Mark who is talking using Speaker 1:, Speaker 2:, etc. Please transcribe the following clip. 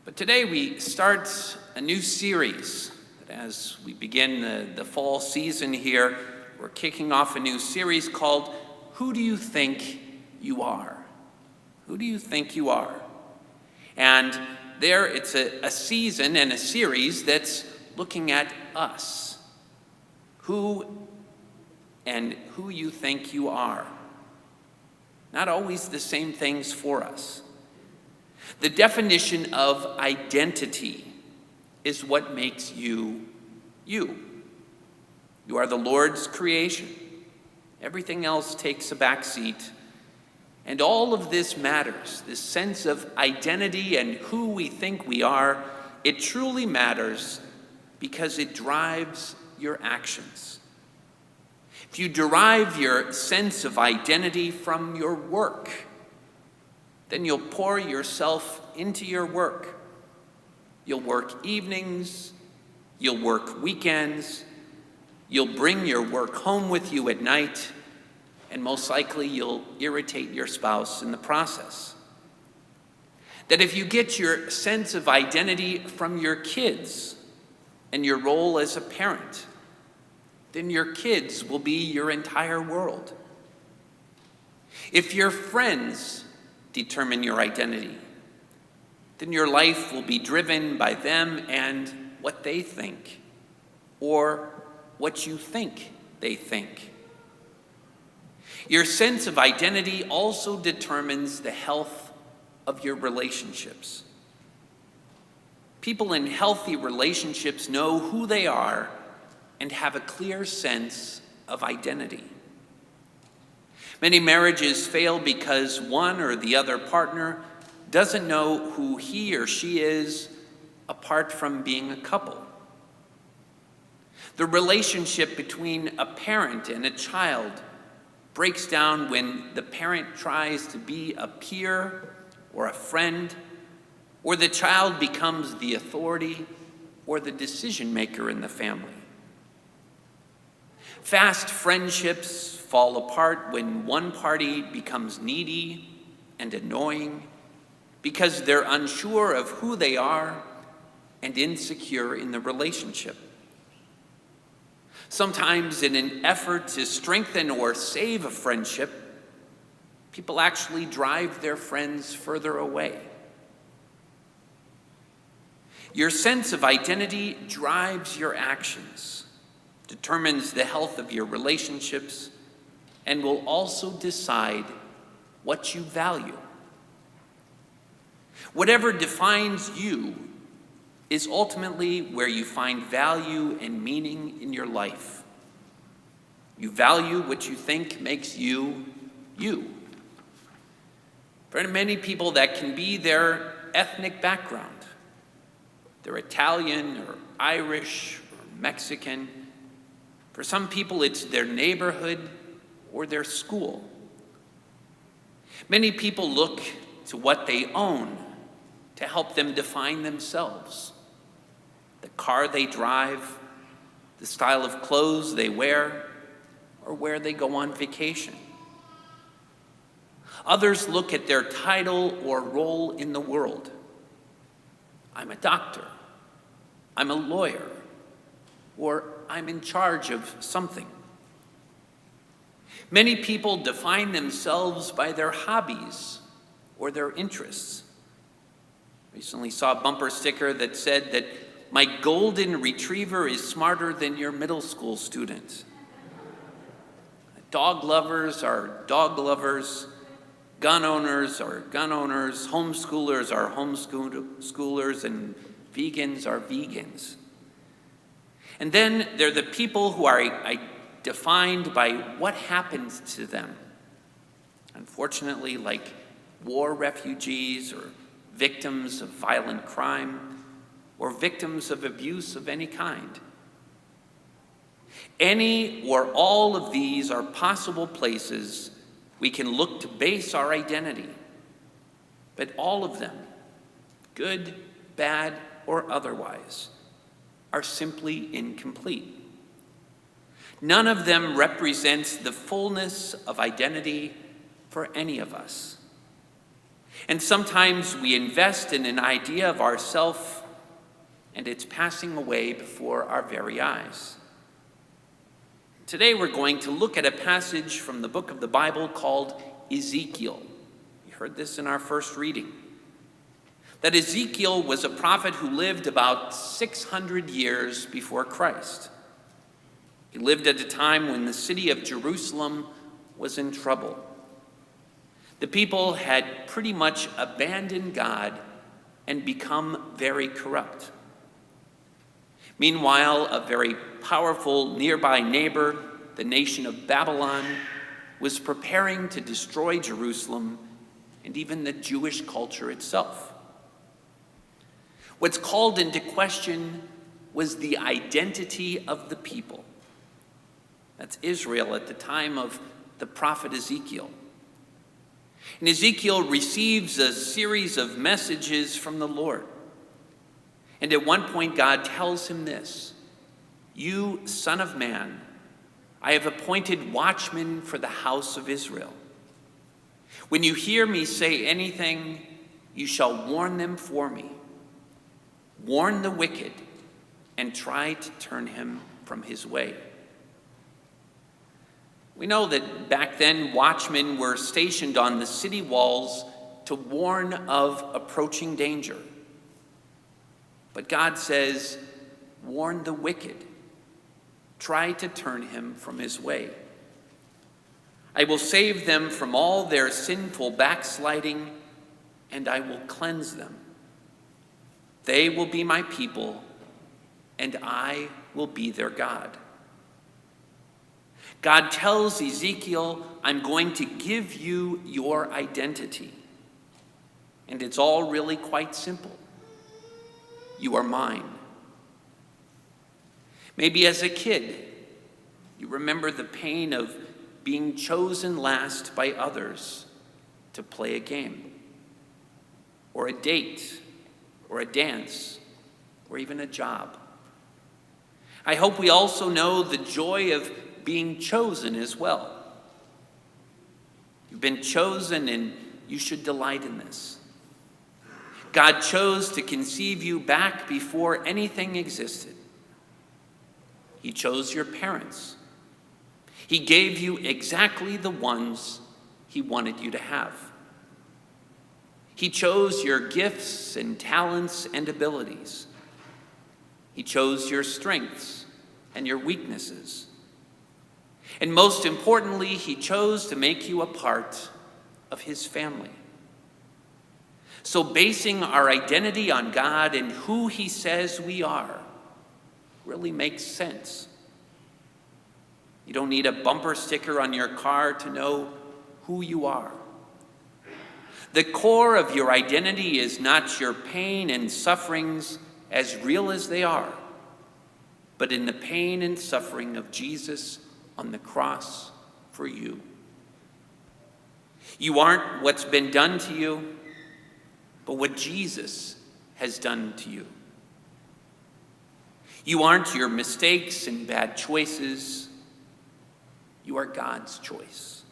Speaker 1: But today we start a new series. As we begin the fall season here, we're kicking off a new series called Who Do You Think You Are? Who do you think you are? And there it's a season and a series that's looking at us. Who you think you are. Not always the same things for us. The definition of identity is what makes you, you. You are the Lord's creation. Everything else takes a back seat. And all of this matters. This sense of identity and who we think we are, it truly matters because it drives your actions. If you derive your sense of identity from your work, then you'll pour yourself into your work. You'll work evenings, you'll work weekends, you'll bring your work home with you at night, and most likely you'll irritate your spouse in the process. That if you get your sense of identity from your kids and your role as a parent, then your kids will be your entire world. If your friends determine your identity, then your life will be driven by them and what they think, or what you think they think. Your sense of identity also determines the health of your relationships. People in healthy relationships know who they are and have a clear sense of identity. Many marriages fail because one or the other partner doesn't know who he or she is apart from being a couple. The relationship between a parent and a child breaks down when the parent tries to be a peer or a friend, or the child becomes the authority or the decision maker in the family. Fast friendships fall apart when one party becomes needy and annoying because they're unsure of who they are and insecure in the relationship. Sometimes in an effort to strengthen or save a friendship, people actually drive their friends further away. Your sense of identity drives your actions, determines the health of your relationships, and will also decide what you value. Whatever defines you is ultimately where you find value and meaning in your life. You value what you think makes you, you. For many people, that can be their ethnic background. They're Italian or Irish or Mexican. For some people, it's their neighborhood or their school. Many people look to what they own to help them define themselves. The car they drive, the style of clothes they wear, or where they go on vacation. Others look at their title or role in the world. I'm a doctor, I'm a lawyer, or I'm in charge of something. Many people define themselves by their hobbies or their interests. Recently saw a bumper sticker that said that my golden retriever is smarter than your middle school student. Dog lovers are dog lovers, gun owners are gun owners, homeschoolers are homeschoolers, and vegans are vegans. And then there are the people who are defined by what happens to them. Unfortunately, like war refugees or victims of violent crime or victims of abuse of any kind. Any or all of these are possible places we can look to base our identity. But all of them, good, bad, or otherwise, are simply incomplete. None of them represents the fullness of identity for any of us. And sometimes we invest in an idea of ourself, and it's passing away before our very eyes. Today we're going to look at a passage from the book of the Bible called Ezekiel. We heard this in our first reading. That Ezekiel was a prophet who lived about 600 years before Christ. He lived at a time when the city of Jerusalem was in trouble. The people had pretty much abandoned God and become very corrupt. Meanwhile, a very powerful nearby neighbor, the nation of Babylon, was preparing to destroy Jerusalem and even the Jewish culture itself. What's called into question was the identity of the people. That's Israel at the time of the prophet Ezekiel. And Ezekiel receives a series of messages from the Lord. And at one point, God tells him this: "You, son of man, I have appointed watchmen for the house of Israel. When you hear me say anything, you shall warn them for me. Warn the wicked and try to turn him from his way." We know that back then, watchmen were stationed on the city walls to warn of approaching danger. But God says, warn the wicked. Try to turn him from his way. I will save them from all their sinful backsliding, and I will cleanse them. They will be my people, and I will be their God. God tells Ezekiel, I'm going to give you your identity. And it's all really quite simple. You are mine. Maybe as a kid, you remember the pain of being chosen last by others to play a game, or a date, or a dance, or even a job. I hope we also know the joy of being chosen as well. You've been chosen, and you should delight in this. God chose to conceive you back before anything existed. He chose your parents. He gave you exactly the ones he wanted you to have. He chose your gifts and talents and abilities. He chose your strengths and your weaknesses. And most importantly, he chose to make you a part of his family. So basing our identity on God and who he says we are really makes sense. You don't need a bumper sticker on your car to know who you are. The core of your identity is not your pain and sufferings, as real as they are, but in the pain and suffering of Jesus on the cross for you. You aren't what's been done to you, but what Jesus has done to you. You aren't your mistakes and bad choices. You are God's choice.